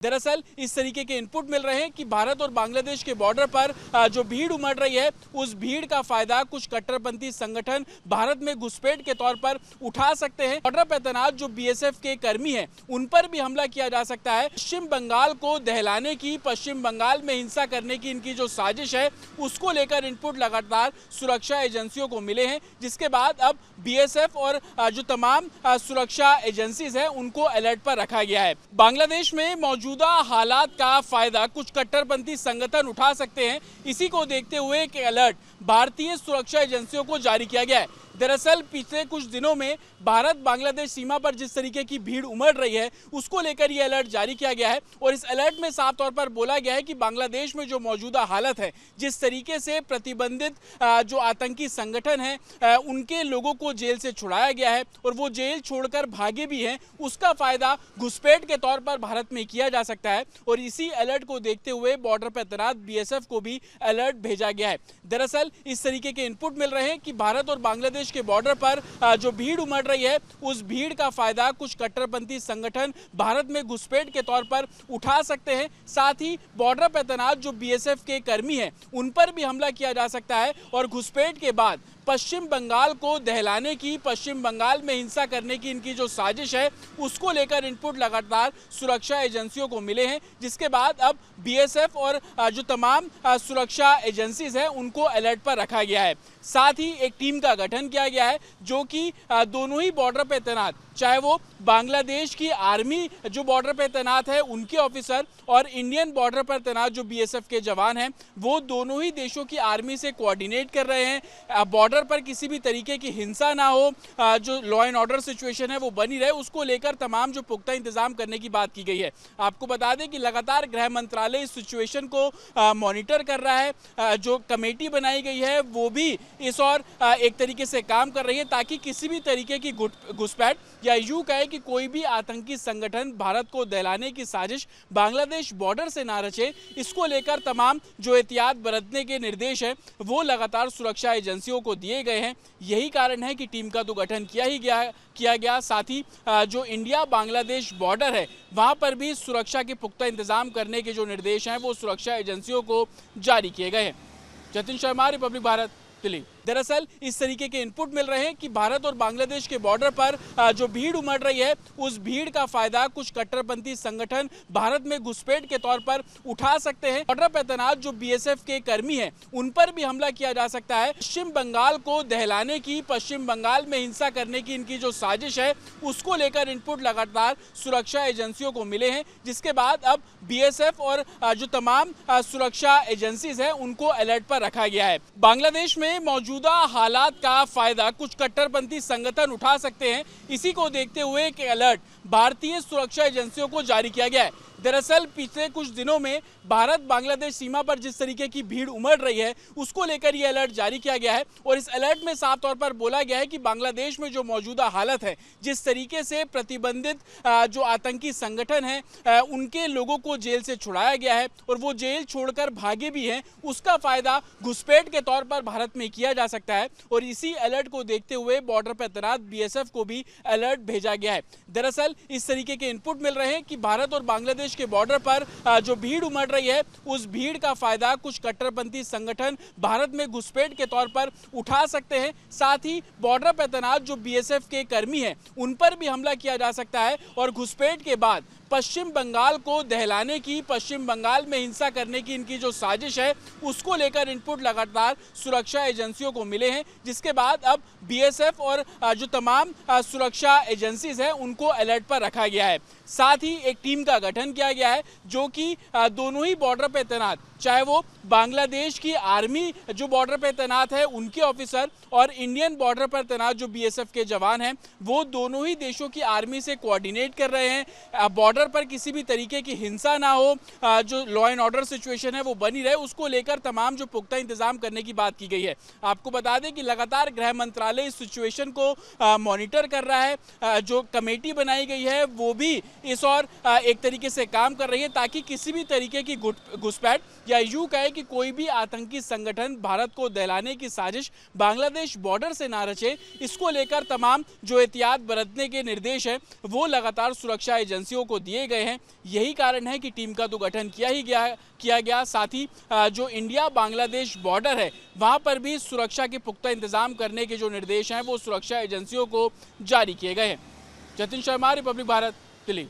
दरअसल इस तरीके के इनपुट मिल रहे हैं कि भारत और बांग्लादेश के बॉर्डर पर जो भीड़ उमड़ रही है, उस भीड़ का फायदा कुछ कट्टरपंथी संगठन भारत में घुसपैठ के तौर पर उठा सकते हैं। बॉर्डर पर तैनात जो बीएसएफ के कर्मी हैं, उन पर भी हमला किया जा सकता है। पश्चिम बंगाल को दहलाने की, पश्चिम बंगाल में हिंसा करने की इनकी जो साजिश है, उसको लेकर इनपुट लगातार सुरक्षा एजेंसियों को मिले हैं, जिसके बाद अब बीएसएफ और जो तमाम सुरक्षा एजेंसीज हैं, उनको अलर्ट पर रखा गया है। बांग्लादेश में मौजूदा हालात का फायदा कुछ कट्टरपंथी संगठन उठा सकते हैं। इसी को देखते हुए एक अलर्ट भारतीय सुरक्षा एजेंसियों को जारी किया गया है। दरअसल पिछले कुछ दिनों में भारत बांग्लादेश सीमा पर जिस तरीके की भीड़ उमड़ रही है, उसको लेकर यह अलर्ट जारी किया गया है और इस अलर्ट में साफ तौर पर बोला गया है कि बांग्लादेश में जो मौजूदा हालत है, जिस तरीके से प्रतिबंधित जो आतंकी संगठन है, उनके लोगों को जेल से छुड़ाया गया है और वो जेल छोड़कर भागे भी हैं, उसका फायदा घुसपैठ के तौर पर भारत में किया जा सकता है और इसी अलर्ट को देखते हुए बॉर्डर पर तैनात बीएसएफ को भी अलर्ट भेजा गया है। दरअसल इस तरीके के इनपुट मिल रहे हैं कि भारत और बांग्लादेश के बॉर्डर पर जो भीड़ उमड़ रही है, उस भीड़ का फायदा कुछ कट्टरपंथी संगठन भारत में घुसपैठ के तौर पर उठा सकते हैं। साथ ही बॉर्डर पर तैनात जो बीएसएफ के कर्मी हैं, उन पर भी हमला किया जा सकता है और घुसपैठ के बाद पश्चिम बंगाल को दहलाने की, पश्चिम बंगाल में हिंसा करने की इनकी जो साजिश है, उसको लेकर इनपुट लगातार सुरक्षा एजेंसियों को मिले हैं, जिसके बाद अब बीएसएफ और जो तमाम सुरक्षा एजेंसीज हैं, उनको अलर्ट पर रखा गया है। साथ ही एक टीम का गठन किया गया है, जो कि दोनों ही बॉर्डर पर तैनात, चाहे वो बांग्लादेश की आर्मी जो बॉर्डर पर तैनात है, उनके ऑफिसर और इंडियन बॉर्डर पर तैनात जो बीएसएफ के जवान हैं, वो दोनों ही देशों की आर्मी से कोऑर्डिनेट कर रहे हैं। बॉर्डर पर किसी भी तरीके की हिंसा ना हो, जो लॉ एंड ऑर्डर सिचुएशन है वो बनी रहे, उसको लेकर तमाम जो पुख्ता इंतजाम करने की बात की गई है। आपको बता दें कि लगातार गृह मंत्रालय इस सिचुएशन को मॉनिटर कर रहा है। जो कमेटी बनाई गई है वो भी इस और एक तरीके से काम कर रही है, ताकि किसी भी तरीके की घुसपैठ या यूं कहे कि कोई भी आतंकी संगठन भारत को दहलाने की साजिश बांग्लादेश बॉर्डर से ना रचे। इसको लेकर तमाम जो एहतियात बरतने के निर्देश हैं, वो लगातार सुरक्षा एजेंसियों को दिए गए हैं। यही कारण है कि टीम का तो गठन किया गया। साथ ही जो इंडिया बांग्लादेश बॉर्डर है, वहां पर भी सुरक्षा के पुख्ता इंतजाम करने के जो निर्देश हैं, वो सुरक्षा एजेंसियों को जारी किए गए हैं। जतिन शर्मा, रिपब्लिक भारत, दिल्ली। दरअसल इस तरीके के इनपुट मिल रहे हैं कि भारत और बांग्लादेश के बॉर्डर पर जो भीड़ उमड़ रही है, उस भीड़ का फायदा कुछ कट्टरपंथी संगठन भारत में घुसपैठ के तौर पर उठा सकते हैं। बॉर्डर पर तैनात जो बीएसएफ के कर्मी हैं, उन पर भी हमला किया जा सकता है। पश्चिम बंगाल को दहलाने की, पश्चिम बंगाल में हिंसा करने की इनकी जो साजिश है, उसको लेकर इनपुट लगातार सुरक्षा एजेंसियों को मिले हैं, जिसके बाद अब बीएसएफ और जो तमाम सुरक्षा एजेंसीज हैं, उनको अलर्ट पर रखा गया है। बांग्लादेश में मौजूदा हालात का फायदा कुछ कट्टरपंथी संगठन उठा सकते हैं। इसी को देखते हुए एक अलर्ट भारतीय सुरक्षा एजेंसियों को जारी किया गया है। दरअसल पिछले कुछ दिनों में भारत बांग्लादेश सीमा पर जिस तरीके की भीड़ उमड़ रही है, उसको लेकर यह अलर्ट जारी किया गया है और इस अलर्ट में साफ तौर पर बोला गया है कि बांग्लादेश में जो मौजूदा हालत है, जिस तरीके से प्रतिबंधित जो आतंकी संगठन है, उनके लोगों को जेल से छुड़ाया गया है और वो जेल छोड़कर भागे भी हैं, उसका फायदा घुसपैठ के तौर पर भारत में किया जा सकता है और इसी अलर्ट को देखते हुए बॉर्डर पर तैनात बीएसएफ को भी अलर्ट भेजा गया है। दरअसल इस तरीके के इनपुट मिल रहे हैं कि भारत और बांग्लादेश के बॉर्डर पर जो भीड़ उमड़ रही है, उस भीड़ का फायदा कुछ कट्टरपंथी संगठन भारत में घुसपैठ के तौर पर उठा सकते हैं। साथ ही बॉर्डर पर तैनात जो बीएसएफ के कर्मी हैं, उन पर भी हमला किया जा सकता है और घुसपैठ के बाद पश्चिम बंगाल को दहलाने की, पश्चिम बंगाल में हिंसा करने की इनकी जो साजिश है, उसको लेकर इनपुट लगातार सुरक्षा एजेंसियों को मिले हैं, जिसके बाद अब बीएसएफ और जो तमाम सुरक्षा एजेंसीज हैं, उनको अलर्ट पर रखा गया है। साथ ही एक टीम का गठन किया गया है, जो कि दोनों ही बॉर्डर पर तैनात, चाहे वो बांग्लादेश की आर्मी जो बॉर्डर पर तैनात है, उनके ऑफिसर और इंडियन बॉर्डर पर तैनात जो बीएसएफ के जवान हैं, वो दोनों ही देशों की आर्मी से कोऑर्डिनेट कर रहे हैं। बॉर्डर पर किसी भी तरीके की हिंसा ना हो, जो लॉ एंड ऑर्डर सिचुएशन है वो बनी रहे, उसको लेकर तमाम जो पुख्ता इंतजाम करने की बात की गई है। आपको बता दें कि लगातार गृह मंत्रालय इस सिचुएशन को मॉनिटर कर रहा है। जो कमेटी बनाई गई है वो भी इस और एक तरीके से काम कर रही है ताकि किसी भी तरीके की घुसपैठ या यूं कहे कि कोई भी आतंकी संगठन भारत को दहलाने की साजिश बांग्लादेश बॉर्डर से ना रचे। इसको लेकर तमाम जो एहतियात बरतने के निर्देश हैं वो लगातार सुरक्षा एजेंसियों को दिए गए हैं। यही कारण है कि टीम का तो गठन किया गया। साथ ही जो इंडिया बांग्लादेश बॉर्डर है वहां पर भी सुरक्षा के पुख्ता इंतजाम करने के जो निर्देश हैं वो सुरक्षा एजेंसियों को जारी किए गए हैं। जतिन शर्मा, रिपब्लिक भारत, दिल्ली।